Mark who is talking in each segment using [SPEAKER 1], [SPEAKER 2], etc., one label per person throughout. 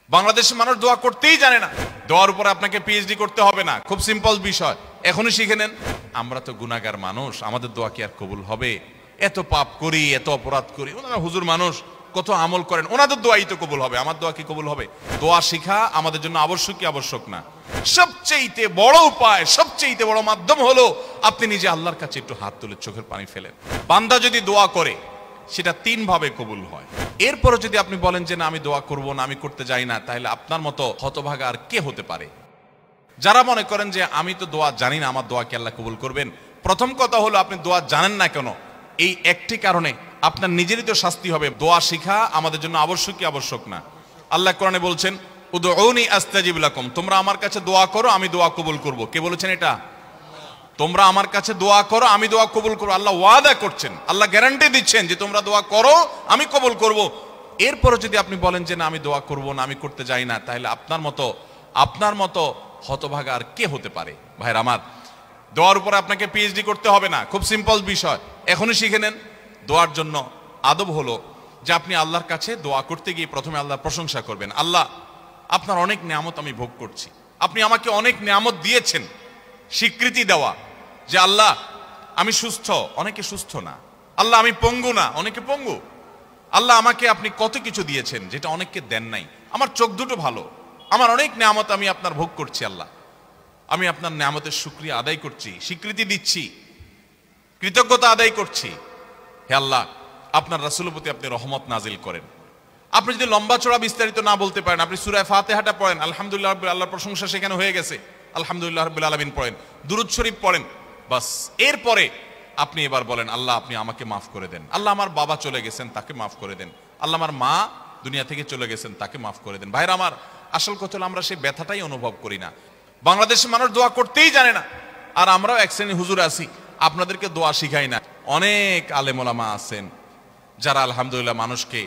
[SPEAKER 1] বাংলাদেশের মানুষ দোয়া করতেই জানে না। দোয়ার উপরে আপনাকে পিএইচডি করতে হবে না, খুব সিম্পল বিষয়, এখনই শিখে নেন। আমরা তো গুনাহগার মানুষ, আমাদের দোয়া কি আর কবুল হবে? এত পাপ করি, এত অপরাধ করি। ওনারা হুজুর মানুষ, কত আমল করেন, ওনাদের দোয়াই তো কবুল হবে, আমার দোয়া কি কবুল হবে? দোয়া শিখা আমাদের জন্য আবশ্যক কি আবশ্যক না? সবচেয়ে বড় উপায়, সবচেয়ে বড় মাধ্যম হলো আপনি নিজে আল্লাহর কাছে একটু হাত তুলে চোখের পানি ফেলেন। বান্দা যদি দোয়া করে সেটা 3 ভাবে কবুল হয়। এরপরে যদি আপনি বলেন যে না আমি দোয়া করব না, আমি করতে যাই না, তাহলে আপনার মতো হতভাগা আর কে হতে পারে? যারা মনে করেন যে আমি তো দোয়া জানি না, আমার দোয়া কি আল্লাহ কবুল করবেন? প্রথম কথা হলো আপনি দোয়া জানেন না কেন, এই একটি কারণে আপনার নিজেরই তো শাস্তি হবে। দোয়া শিখা আমাদের জন্য আবশ্যক কি আবশ্যক না? আল্লাহ কোরআনে বলছেন উদউনি আস্তাজিব লাকুম, তোমরা আমার কাছে দোয়া করো আমি দোয়া কবুল করব। কে বলেছেন এটা? তোমরা আমার কাছে দোয়া করো আমি দোয়া কবুল করব। আল্লাহ ওয়াদা করছেন, আল্লাহ গ্যারান্টি দিচ্ছেন যে তোমরা দোয়া করো আমি কবুল করব। এরপরে যদি আপনি বলেন যে না আমি দোয়া করব না, আমি করতে যাই না, তাহলে আপনার মতো হতভাগা আর কে হতে পারে? ভাইরা আমার, দোয়ার উপরে আপনাকে পিএইচডি করতে হবে না, খুব সিম্পল বিষয়, এখনই শিখে নেন। দোয়ার জন্য আদব হলো যে আপনি আল্লাহর কাছে দোয়া করতে গিয়ে প্রথমে আল্লাহর প্রশংসা করবেন। আল্লাহ, আপনার অনেক নিয়ামত আমি ভোগ করছি, আপনি আমাকে অনেক নিয়ামত দিয়েছেন। স্বীকৃতি দেওয়া যে আল্লাহ আমি সুস্থ, অনেকে সুস্থ না। আল্লাহ আমি পঙ্গু না, অনেকে পঙ্গু। আল্লাহ আমাকে আপনি কত কিছু দিয়েছেন যেটা অনেককে দেন নাই। আমার চোখ দুটো ভালো, আমার অনেক নিয়ামত আমি আপনার ভোগ করছি। আল্লাহ, আমি আপনার নিয়ামতের শুকরিয়া আদায় করছি, স্বীকৃতি দিচ্ছি, কৃতজ্ঞতা আদায় করছি। হে আল্লাহ, আপনার রাসূলের প্রতি আপনি রহমত নাজিল করেন। আপনি যদি লম্বা চড়া বিস্তারিত না বলতে পারেন, আপনি সূরা ফাতিহাটা পড়েন, আলহামদুলিল্লাহ রাব্বিল আলামিন, আল্লাহর প্রশংসা সেখানে হয়ে গেছে, আলহামদুলিল্লাহ রাব্বিল আলামিন পড়েন, দুরূদ শরীফ পড়েন, বাস। এরপরে আপনি এবার বলেন আল্লাহ আপনি আমাকে মাফ করে দেন। আল্লাহ আমার বাবা চলে গেছেন, তাকে মাফ করে দেন। আল্লাহ আমার মা দুনিয়া থেকে চলে গেছেন, তাকে মাফ করে দেন। ভাইরা আমার, আসল কথা হলো আমরা সেই ব্যথাটাই অনুভব করি না। বাংলাদেশের মানুষ দোয়া করতেই জানে না, আর আমরাও এক শ্রেণী হুজুর আছি আপনাদেরকে দোয়া শিখাই না। অনেক আলেম ওলামা আছেন যারা আলহামদুলিল্লাহ মানুষকে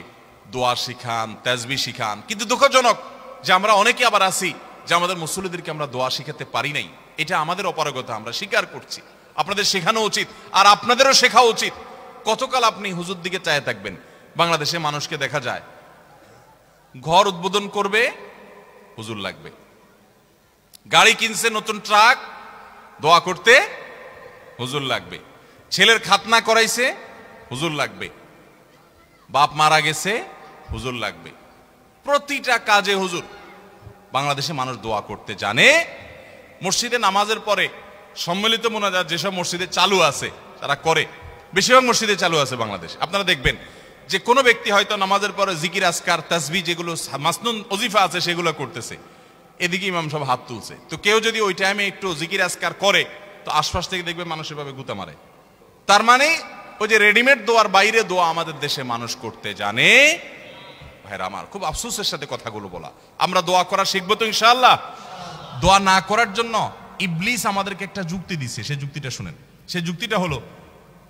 [SPEAKER 1] দোয়া শিখান, তাসবিহ শিখান, কিন্তু দুঃখজনক যে আমরা অনেকে আবার আছি যে আমাদের মুসল্লিদেরকে আমরা দোয়া শিখাতে পারি নাই। এটা আমাদের অপারগতা, আমরা স্বীকার করছি। আপনাদের শেখানো উচিত, আর আপনাদেরও শেখা উচিত। কতকাল আপনি হুজুর দিকে চায় থাকবেন? বাংলাদেশে মানুষকে দেখা যায় ঘর উদ্বোধন করবে, হুজুর লাগবে। গাড়ি কিনছে, নতুন ট্রাক, দোয়া করতে হুজুর লাগবে। ছেলের খাতনা করাইছে, হুজুর লাগবে। বাপ মারা গেছে, হুজুর লাগবে। প্রতিটা কাজে হুজুর। বাংলাদেশে মানুষ দোয়া করতে জানে। মসজিদে নামাজের পরে সম্মিলিত মোনাজাত যেসব মসজিদে চালু আছে তারা করে, বেশিরভাগ মসজিদে চালু আছে বাংলাদেশ। আপনারা দেখবেন যে কোনো ব্যক্তি হয়তো নামাজের পরে জিকির আজকার তাসবিহ যেগুলো মাসনুন ওজিফা আছে সেগুলো করতেছে, এদিকে ইমাম সব হাত তুলছে। তো কেউ যদি ওই টাইমে একটু জিকির আজকার করে তো আশপাশ থেকে দেখবে মানুষ এভাবে গুতা মারে। তার মানে ওই যে রেডিমেড দোয়ার বাইরে দোয়া আমাদের দেশে মানুষ করতে জানে। ভাইরা আমার, খুব আফসোসের সাথে কথাগুলো বলা। আমরা দোয়া করা শিখবো তো ইনশাআল্লাহ। দোয়া না করার জন্য ইবলিস আমাদেরকে একটা যুক্তি দিছে, সেই যুক্তিটা শুনেন। সেই যুক্তিটা হলো,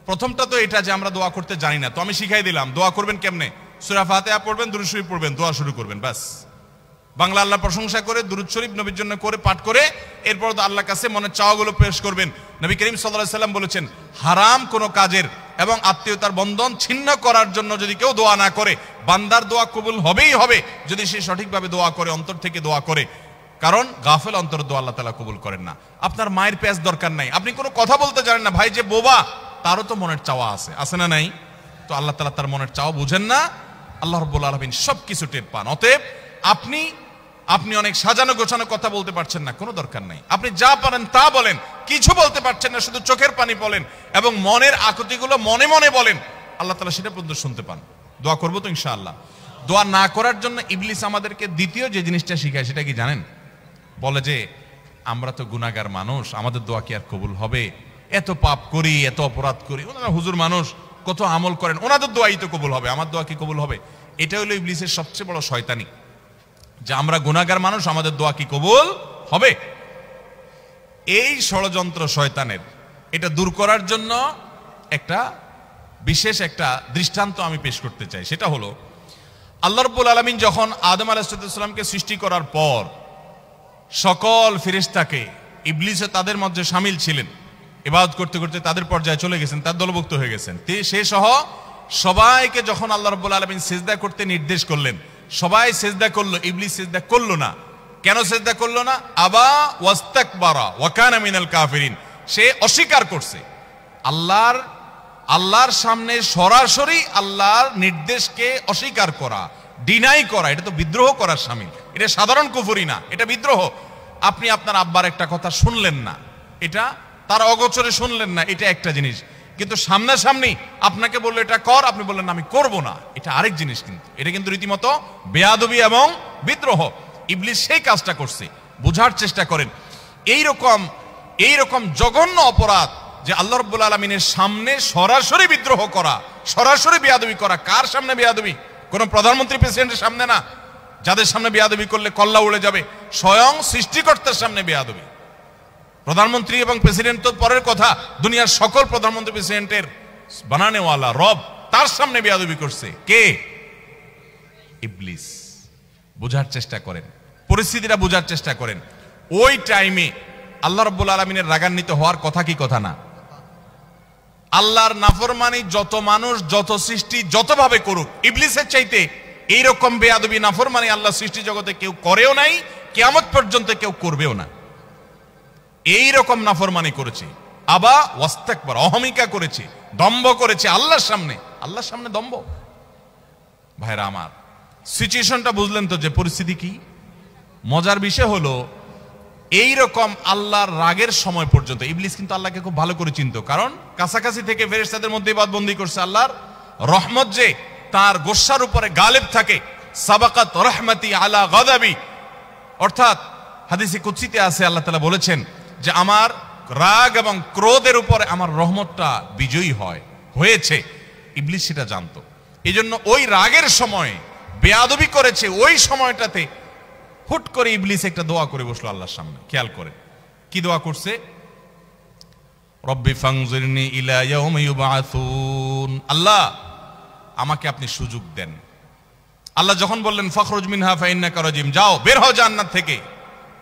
[SPEAKER 1] প্রথমটা তো এটা যে আমরা দোয়া করতে জানি না, তো আমি শিখাই দিলাম দোয়া করবেন কেমনে। সূরা ফাতিহা পড়বেন, দুরূদ শরীফ পড়বেন, দোয়া শুরু করবেন, বাস। বাংলা আল্লাহ প্রশংসা করে দুরূদ শরীফ নবীর জন্য করে পাঠ করে এরপর তো আল্লাহর কাছে মনের চাওয়াগুলো পেশ করবেন। নবী করিম সাল্লাল্লাহু আলাইহি সাল্লাম বলেছেন, হারাম কোনো কাজের এবং আত্মীয়তার বন্ধন ছিন্ন করার জন্য যদি কেউ দোয়া না করে, বান্দার দোয়া কবুল হবেই হবে যদি সে সঠিকভাবে দোয়া করে, অন্তর থেকে দোয়া করে। কারণ গাফেল অন্তর দোয়া আল্লাহ তাআলা কবুল করেন না। আপনার মায়ের পেঁয়াজ দরকার নাই, আপনি কোনো কথা বলতে জানেন না, ভাই যে বোবা, তারও তো মনের চাওয়া আছে, আছে না নাই? তো আল্লাহ তাআলা তার মনের চাওয়া বুঝেন না? আল্লাহ রাব্বুল আলামিন সবকিছু টের পান। অতএব আপনি অনেক সাজানো গোছানো কথা বলতে পারছেন না, কোনো দরকার নাই। আপনি যা পারেন তা বলেন, কিছু বলতে পারছেন না, শুধু চোখের পানি বলেন এবং মনের আকুতিগুলো মনে মনে বলেন। আল্লাহ তাআলা সেটা পর্যন্ত শুনতে পান। দোয়া করবো তো ইনশাআল্লাহ। দোয়া না করার জন্য ইবলিস আমাদেরকে দ্বিতীয় যে জিনিসটা শিখায় সেটা কি জানেন? বলে যে আমরা তো গুনাহগার মানুষ, আমাদের দোয়া কি আর কবুল হবে? এত পাপ করি, এত অপরাধ করি। ওনারা হুজুর মানুষ, কত আমল করেন, ওনাদের দোয়াই তো কবুল হবে, আমার দোয়া কি কবুল হবে? এটা হলো ইবলিসের সবচেয়ে বড় শয়তানি, যে আমরা গুনাহগার মানুষ, আমাদের দোয়া কি কবুল হবে? এই ষড়যন্ত্র শয়তানের, এটা দূর করার জন্য একটা বিশেষ একটা দৃষ্টান্ত আমি পেশ করতে চাই। সেটা হলো, আল্লাহ রাব্বুল আলামিন যখন আদম আলাইহিস সালামকে সৃষ্টি করার পর সকল ফেরেশতাকে, ইবলিসও তাদের মধ্যে শামিল ছিলেন, ইবাদত করতে করতে তাদের পর্যায়ে চলে গেছেন, তার দলভুক্ত হয়ে গেছেন। সে সহ সবাইকে যখন আল্লাহ রাব্বুল আলামিন সিজদা করতে নির্দেশ করলেন, সবাই সেজদা করলো, ইবলিস সেজদা করলো না। কেন সেজদা করলো না? আবা ওয়াস্তাকবারা ওয়া কানা মিনাল কাফিরিন, সে অস্বীকার করছে। আল্লাহর সামনে সরাসরি আল্লাহর নির্দেশকে অস্বীকার করা, ডিনাই করা, এটা তো বিদ্রোহ করার শামিল। এটা সাধারণ কুফরি না, এটা বিদ্রোহ। আপনি আপনার আব্বার একটা কথা শুনলেন না, এটা তার অগোচরে শুনলেন না, এটা একটা জিনিস। কিন্তু সামনাসামনি আপনাকে বললো এটা কর, আপনি বললেন আমি করব না, এটা আরেক জিনিস। কিন্তু এটা কিন্তু রীতিমতো বেয়াদবি এবং বিদ্রোহ। ইবলিস সেই কাজটা করছে। বোঝার চেষ্টা করেন, এইরকম জঘন্য অপরাধ যে আল্লাহ রাব্বুল আলামিনের সামনে সরাসরি বিদ্রোহ করা, সরাসরি বেয়াদবি করা। কার সামনে বেয়াদবি? কোন প্রধানমন্ত্রী প্রেসিডেন্টের সামনে না, যাদের সামনে বেয়াদবি করলে কল্লা উড়ে যাবে। স্বয়ং সৃষ্টিকর্তার সামনে বেয়াদবি। প্রধানমন্ত্রী এবং প্রেসিডেন্ট তো পরের কথা, দুনিয়ার সকল প্রধানমন্ত্রী প্রেসিডেন্টের বানানেওয়ালা রব, তার সামনে বেয়াদবি করছে কে? ইবলিস। বোঝার চেষ্টা করেন, পরিস্থিতিটা বোঝার চেষ্টা করেন। ওই টাইমে আল্লাহ রাব্বুল আলামিনের রাগান্বিত হওয়ার কথা কি কথা না? আল্লাহর নাফরমানি যত মানুষ, যত সৃষ্টি যতভাবে করুক, ইবলিসের চাইতে এইরকম বেয়াদবি নাফরমানি আল্লাহ সৃষ্টি জগতে কেউ করেও নাই, কিয়ামত পর্যন্ত কেউ করবেও না। এইরকম নাফরমানি করেছে, আবা ওয়াস্তাকবার, অহমিকা করেছে, দম্ভ করেছে আল্লাহর সামনে দম্ভ। ভাইরা আমার, সিচুয়েশনটা বুঝলেন তো যে পরিস্থিতি কি? মজার বিষয় হলো এইরকম আল্লাহর রাগের সময় পর্যন্ত ইবলিস কিন্তু আল্লাহকে খুব ভালো করে চিনতো, কারণ কাছাকাছি থেকে ফেরেশতাদের মধ্যে বাদবন্দি করছে। আল্লাহর রহমত যে তার গোসার উপরে গালেব থাকে, সাবাকাত রহমতি আলা গাদাবি, অর্থাৎ হাদিসে কুদসিতে আছে আল্লাহ তাআলা বলেছেন যে আমার রাগ এবং ক্রোধের উপরে আমার রহমতটা বিজয়ী হয়েছে। ইবলিস সেটা জানতো। এইজন্য ওই রাগের সময় বেয়াদবি করেছে, ওই সময়টাতে হুট করে ইবলিস একটা দোয়া করে বসলো আল্লাহর সামনে। খেয়াল করে কি দোয়া করছে? রব্বি ফানজিরনি ইলা ইয়াউমি ইউবআসুন, আল্লাহ আমাকে আপনি সুযোগ দেন। আল্লাহ যখন বললেন ফাখরুজ মিনহা ফাইন্নাকা রাজিম, যাও বের হও জান্নাত থেকে,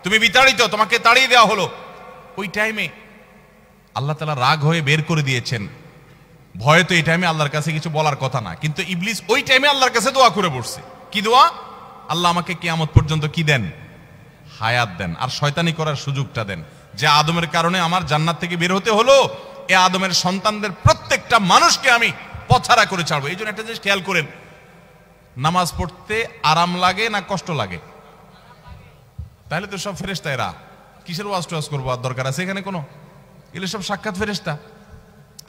[SPEAKER 1] তুমি বিতাড়িত, তোমাকে তাড়িয়ে দেওয়া হলো। ওই টাইমে আল্লাহ তাআলা রাগ হয়ে বের করে দিয়েছেন। ভয়ে তো এই টাইমে আল্লাহর কাছে কিছু বলার কথা না, কিন্তু ইবলিস ওই টাইমে আল্লাহর কাছে দোয়া করে বসছে। কি দোয়া? আল্লাহ আমাকে কিয়ামত পর্যন্ত কি দেন? হায়াত দেন, আর শয়তানি করার সুযোগটা দেন। যে আদমের কারণে আমার জান্নাত থেকে বের হতে হলো, এ আদমের সন্তানদের প্রত্যেকটা মানুষকে আমি পথহারা করে ছাড়বো। এই জন্য একটা জিনিস খেয়াল করেন, নামাজ পড়তে আরাম লাগে না কষ্ট লাগে? তাহলে তো সব ফেরেশতা, এরা কিসের ওয়াজ টোয়াজ করবো? আর দরকার আছে এখানে কোনো? এগুলো সব সাক্ষাৎ ফেরেশতা।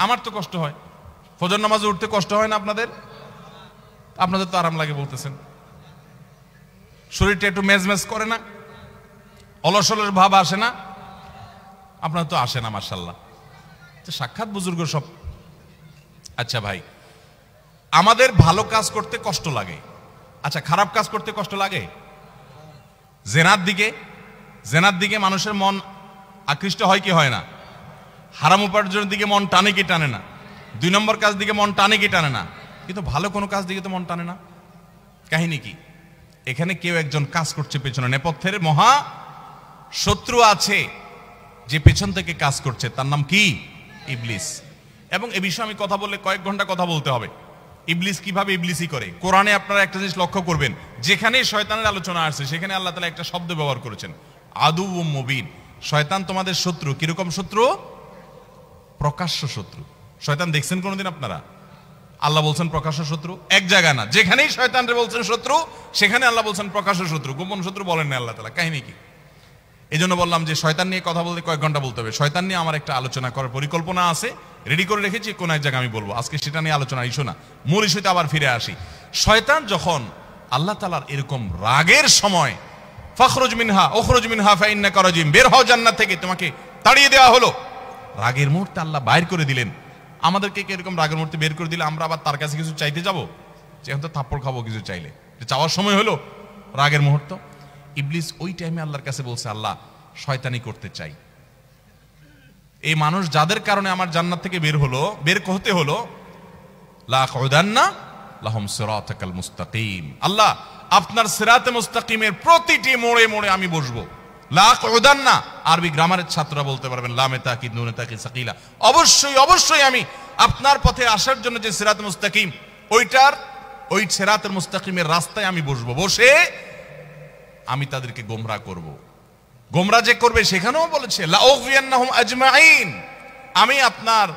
[SPEAKER 1] আমার তো কষ্ট হয়, ফজর নামাজে উঠতে কষ্ট হয় না আপনাদের? আপনাদের তো আরাম লাগে বলতেছেন। শরীরটা একটু মেজমেজ করে না? অলস অলস ভাব আসে না? আপনার তো আসে না, মাশাআল্লাহ। সাক্ষাৎ বুজুর্গ সব। আচ্ছা ভাই, আমাদের ভালো কাজ করতে কষ্ট লাগে, আচ্ছা খারাপ কাজ করতে কষ্ট লাগে? জেনার দিকে মানুষের মন আকৃষ্ট হয় কি হয় না? হারাম উপার্জনের দিকে মন টানে কি টানে না? 2 নম্বর কাজ দিকে মন টানে কি টানে না? কিন্তু ভালো কোনো কাজ দিকে তো মন টানে না। কাহিনী কি? এখানে কেউ একজন কাজ করছে পেছনে, নেপথ্যের মহা শত্রু আছে যে পেছন থেকে কাজ করছে, তার নাম কি? ইবলিস। এবং এ বিষয়ে আমি কথা বললে কয়েক ঘন্টা কথা বলতে হবে। ইবলিস কিভাবে ইবলিসই করে। কোরআনে আপনারা একটা জিনিস লক্ষ্য করবেন, যেখানে শয়তানের আলোচনা আসছে সেখানে আল্লাহ তাআলা একটা শব্দ ব্যবহার করেছেন, আদু ও মুবিন। শয়তান তোমাদের শত্রু। কিরকম শত্রু? প্রকাশ্য শত্রু। শয়তান দেখছেন কোনোদিন আপনারা? আল্লাহ বলছেন প্রকাশ্য শত্রু। এক জায়গায় না, যেখানেই শয়তানরে বলছেন শত্রু, সেখানে আল্লাহ বলছেন প্রকাশ্য শত্রু। গোপন শত্রু বলেন না আল্লাহ তাআলা। কাহিনী কি? এই জন্য বললাম যে শয়তান নিয়ে কথা বলতে কয়েক ঘন্টা বলতে হবে। শয়তান নিয়ে আমার একটা আলোচনা করার পরিকল্পনা আছে, রেডি করে রেখেছি, কোন এক জায়গায় আমি বলবো। আজকে সেটা নিয়ে আলোচনা ইস্যু না, মূল ইস্যুতে আবার ফিরে আসি। শয়তান যখন আল্লাহ তাআলার এরকম রাগের সময়, ফাখরুজ মিনহা উখরুজ মিনহা ফাইন্নাকা রাজিম, বের হও জান্নাত থেকে, তোমাকে তাড়িয়ে দেওয়া হলো। রাগের মুহূর্তে আল্লাহ বাইর করে দিলেন। আমাদেরকে কি এরকম রাগের মুহূর্তে বের করে দিলে আমরা আবার তার কাছে কিছু চাইতে যাবো? যে এখন তো থাপ্পড় খাবো কিছু চাইলে, চাওয়ার সময় হলো রাগের মুহূর্ত। ইবলিস ওই টাইমে আল্লাহর কাছে বলছে, আল্লাহ শয়তানি করতে চাই। এই মানুষ যাদের কারণে আমার জান্নাত থেকে বের হতে হলো, লা আকউদান্না লাহুম সিরাতাকাল মুস্তাকিম, আল্লাহ আপনার সিরাতে মুস্তাকিমের প্রতিটি মোড়ে মোড়ে আমি বসবো। লা আকউদান্না আরবি গ্রামারের ছাত্ররা বলতে পারবেন, লামে তাকিদ নুনে তাকিদ সাকিলা, অবশ্যই অবশ্যই আমি আপনার পথে আসার জন্য যে সিরাতে মুস্তাকিম, ওইটার ওই সিরাতুল মুস্তাকিমের রাস্তায় আমি বসবো, বসে আমি তাদেরকে গোমরাহ করব। গোমরাহ যে করবে সেখানেও বলেছে লাউগফিয়ান্নাহুম আজমাইন, আমি আপনার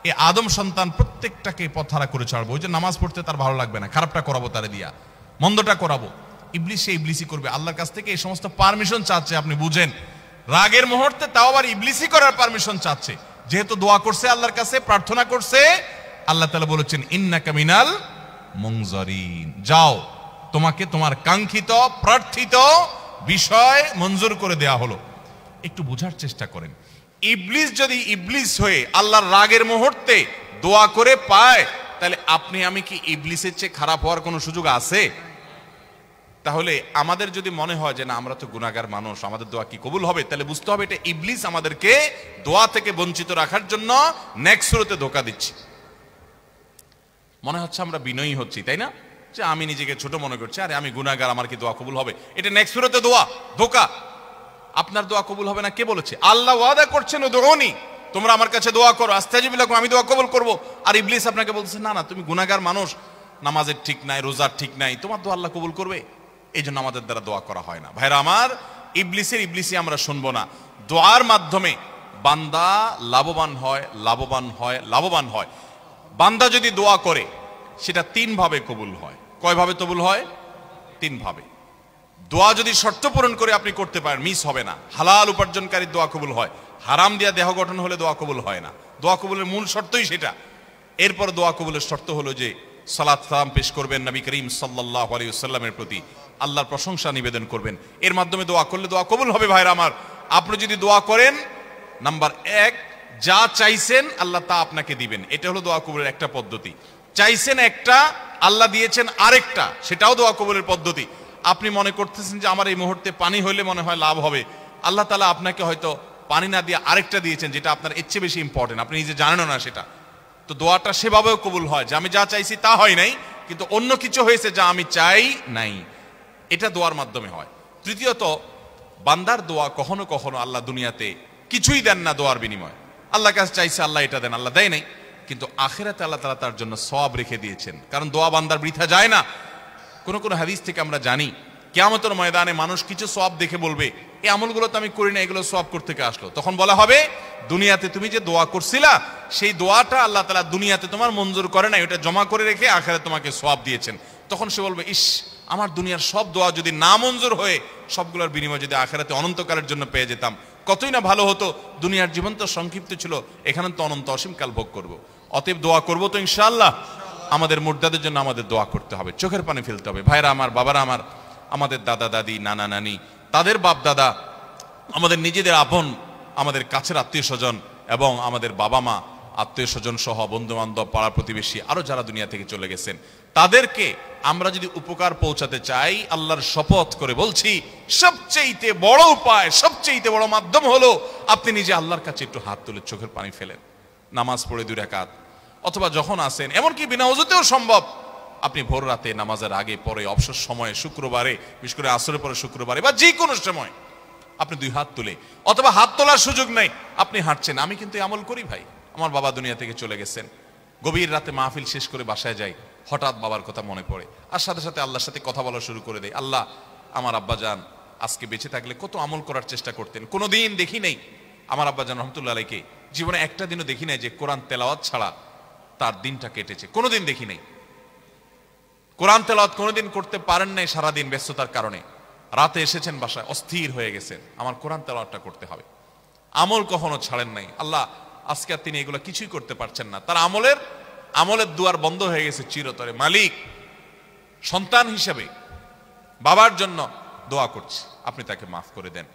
[SPEAKER 1] এই আদম সন্তান প্রত্যেকটাকে পথহারা করে ছাড়বো। ওই যে নামাজ পড়তে তার ভালো লাগবে না, খারাপটা করাবো তারে দিয়া, মন্দটা করাবো। ইবলিস সে ইবলিসই করবে, আল্লাহর কাছ থেকে এই সমস্ত পারমিশন চাচ্ছে। আপনি বুঝেন, রাগের মুহূর্তে তাও আবার ইবলিসই করার পারমিশন চাচ্ছে, যেহেতু দোয়া করছে আল্লাহর কাছে, প্রার্থনা করছে। আল্লাহ তাআলা বলেছেন ইন্নাকা মিনাল মুনজারিন, যাও তোমাকে তোমার কাঙ্ক্ষিত প্রার্থিত বিষয় মঞ্জুর করে দেয়া হলো। একটু বোঝার চেষ্টা করেন, ইবলিস যদি ইবলিস হয়ে আল্লাহর রাগের মুহূর্তে দোয়া করে পায়, তাহলে আপনি আমি কি ইবলিসের চেয়ে খারাপ হওয়ার কোনো সুযোগ আছে? তাহলে আমাদের যদি মনে হয় যে না আমরা তো গুনাহগার মানুষ, আমাদের দোয়া কি কবুল হবে, তাহলে বুঝতে হবে এটা ইবলিস আমাদেরকে দোয়া থেকে বঞ্চিত রাখার জন্য নেক্সট সুরতে ধোঁকা দিচ্ছে। মনে হচ্ছে আমরা বিনয়ী হচ্ছি, তাই না? যে আমি নিজেকে ছোট মনে করছি, আরে আমি গুনাহগার, আমার কি দোয়া কবুল হবে? এটা নেক্সট সুরতে দোয়া, ধোঁকা। আপনার দোয়া কবুল হবে না কে বলেছে? আল্লাহ ওয়াদা করছেন উদউনি, তোমরা আমার কাছে দোয়া করো, আস্তাজিব লাকুম, আমি দোয়া কবুল করব। আর ইবলিস আপনাকে বলছে না না তুমি গুনাহগার মানুষ, নামাজের ঠিক নাই, রোজার ঠিক নাই, তোমার দোয়া আল্লাহ কবুল করবে? এই জন্য আমাদের দ্বারা দোয়া করা হয় না। ভাইরা আমার, ইবলিসই আমরা শুনবো না। দোয়ার মাধ্যমে বান্দা লাভবান হয়, লাভবান হয়, লাভবান হয়। বান্দা যদি দোয়া করে সেটা তিন ভাবে কবুল হয়। কয় ভাবে কবুল হয়? তিন ভাবে। দোয়া যদি শর্ত পূরণ করে আপনি করতে পারেন, মিস হবে না। হালাল উপার্জনকারী দোয়া কবুল হয়, হারাম দিয়া দেহ গঠন হলে দোয়া কবুল হয় না। দোয়া কবুলের মূল শর্তই সেটা। এরপর দোয়া কবুলের শর্ত হলো যে সালাত সালাম পেশ করবেন নবী করিম সাল্লাল্লাহু আলাইহি ওয়াসাল্লামের প্রতি, আল্লাহর প্রশংসা নিবেদন করবেন। এর মাধ্যমে দোয়া করলে দোয়া কবুল হবে। ভাইরা আমার, আপনি যদি দোয়া করেন, নাম্বার এক, যা চাইছেন আল্লাহ তা আপনাকে দিবেন। এটা হলো দোয়া কবুলের একটা পদ্ধতি। চাইছেন একটা, আল্লাহ দিয়েছেন আরেকটা, সেটাও দোয়া কবুলের পদ্ধতি। আপনি মনে করতেছেন যে আমার এই মুহূর্তে পানি হইলে মনে হয় লাভ হবে, আল্লাহ তাআলা আপনাকে হয়তো পানি না দিয়ে আরেকটা দিয়েছেন যেটা আপনার এর চেয়ে বেশি ইম্পর্টেন্ট, আপনি নিজে জানেনও না সেটা। তো দোয়াটা সেভাবেও কবুল হয় যে আমি যা চাইছি তা হয় নাই, কিন্তু অন্য কিছু হয়েছে যা আমি চাই নাই। এটা দোয়ার মাধ্যমে হয়। তৃতীয়ত, বান্দার দোয়া কখনো কখনো আল্লাহ দুনিয়াতে কিছুই দেন না দোয়ার বিনিময়। আল্লাহর কাছে চাইছে আল্লাহ এটা দেন, আল্লাহ দেয় নাই, কিন্তু আখিরাতে আল্লাহ তাআলা তার জন্য সওয়াব রেখে দিয়েছেন। কারণ দোয়া বান্দার বৃথা যায় না। কোন কোন হাদিস থেকে আমরা জানি কিয়ামতের ময়দানে মানুষ কিছু সওয়াব দেখে বলবে এই আমলগুলো তো আমি করি না, এগুলো সওয়াব করতে থেকে আসলো। তখন বলা হবে দুনিয়াতে তুমি যে দোয়া করছিলা সেই দোয়াটা আল্লাহ তাআলা দুনিয়াতে তোমার মঞ্জুর করে না, ওটা জমা করে রেখে আখিরাতে তোমাকে সওয়াব দিয়েছেন। তখন সে বলবে ইস, আমার দুনিয়ার সব দোয়া যদি না মঞ্জুর হয়ে সবগুলোর বিনিময় যদি আখিরাতে অনন্তকালের জন্য পেয়ে যেতাম, কতই না ভালো হতো। দুনিয়ার জীবন তো সংক্ষিপ্ত ছিল, এখানে তো অনন্ত অসীমকাল ভোগ করব। অতএব দোয়া করবো তো ইনশাআল্লাহ। আমাদের মুর্দাদের জন্য আমাদের দোয়া করতে হবে, চোখের পানি ফেলতে হবে। ভাইরা আমার, বাবারা আমার, আমাদের দাদা দাদি, নানা নানি, তাদের বাপ দাদা, আমাদের নিজেদের আপন, আমাদের কাছের আত্মীয় স্বজন এবং আমাদের বাবা মা, আত্মীয় স্বজন সহ বন্ধু বান্ধব, পাড়া প্রতিবেশী, আরো যারা দুনিয়া থেকে চলে গেছেন, তাদেরকে আমরা যদি উপকার পৌঁছাতে চাই, আল্লাহর শপথ করে বলছি, সবচেয়ে বড় উপায়, সবচেয়ে বড় মাধ্যম হলো আপনি নিজে আল্লাহর কাছে একটু হাত তুলে চোখের পানি ফেলেন, নামাজ পড়ে 2 রাকাত, অথবা যখন আসেন, এমনকি বিনা ওযুতেও সম্ভব, আপনি ভোর রাতে নামাজের আগে পরে অবসর সময়ে, শুক্রবারে, বিশেষ করে আসরের পরে শুক্রবারে বা যে কোনো সময় আপনি 2 হাত তুলে, অথবা হাত তোলার সুযোগ নাই, আপনি হাঁটছেন। আমি কিন্তু আমল করি ভাই। আমার বাবা দুনিয়া থেকে চলে গেছেন, গভীর রাতে মাহফিল শেষ করে বাসায় যাই, হঠাৎ বাবার কথা মনে পড়ে, আর সাথে সাথে আল্লাহর সাথে কথা বলা শুরু করে দেয়। আল্লাহ, আমার আব্বাজান আজকে বেঁচে থাকলে কত আমল করার চেষ্টা করতেন, কোনোদিন দেখি নাই আমার আব্বাজান রহমতুল্লাহ আলাইকে জীবনে একটা দিনও দেখি নাই যে কোরআন তেলাওয়াত ছাড়া তার দিনটা কেটেছে, কোনোদিন দেখি নাই। কোরআন তেলাওয়াত কোনোদিন করতে পারেন নাই সারাদিন ব্যস্ততার কারণে, রাতে এসেছেন বাসায় অস্থির হয়ে গেছেন, আমার কোরআন তেলাওয়াতটা করতে হবে। আমল কখনো ছাড়েন নাই। আল্লাহ আজকে আর তিনি এগুলো কিছুই করতে পারছেন না, তার আমলের দুয়ার বন্ধ হয়ে গেছে চিরতরে। মালিক, সন্তান হিসেবে বাবার জন্য দোয়া করছি, আপনি তাকে মাফ করে দেন।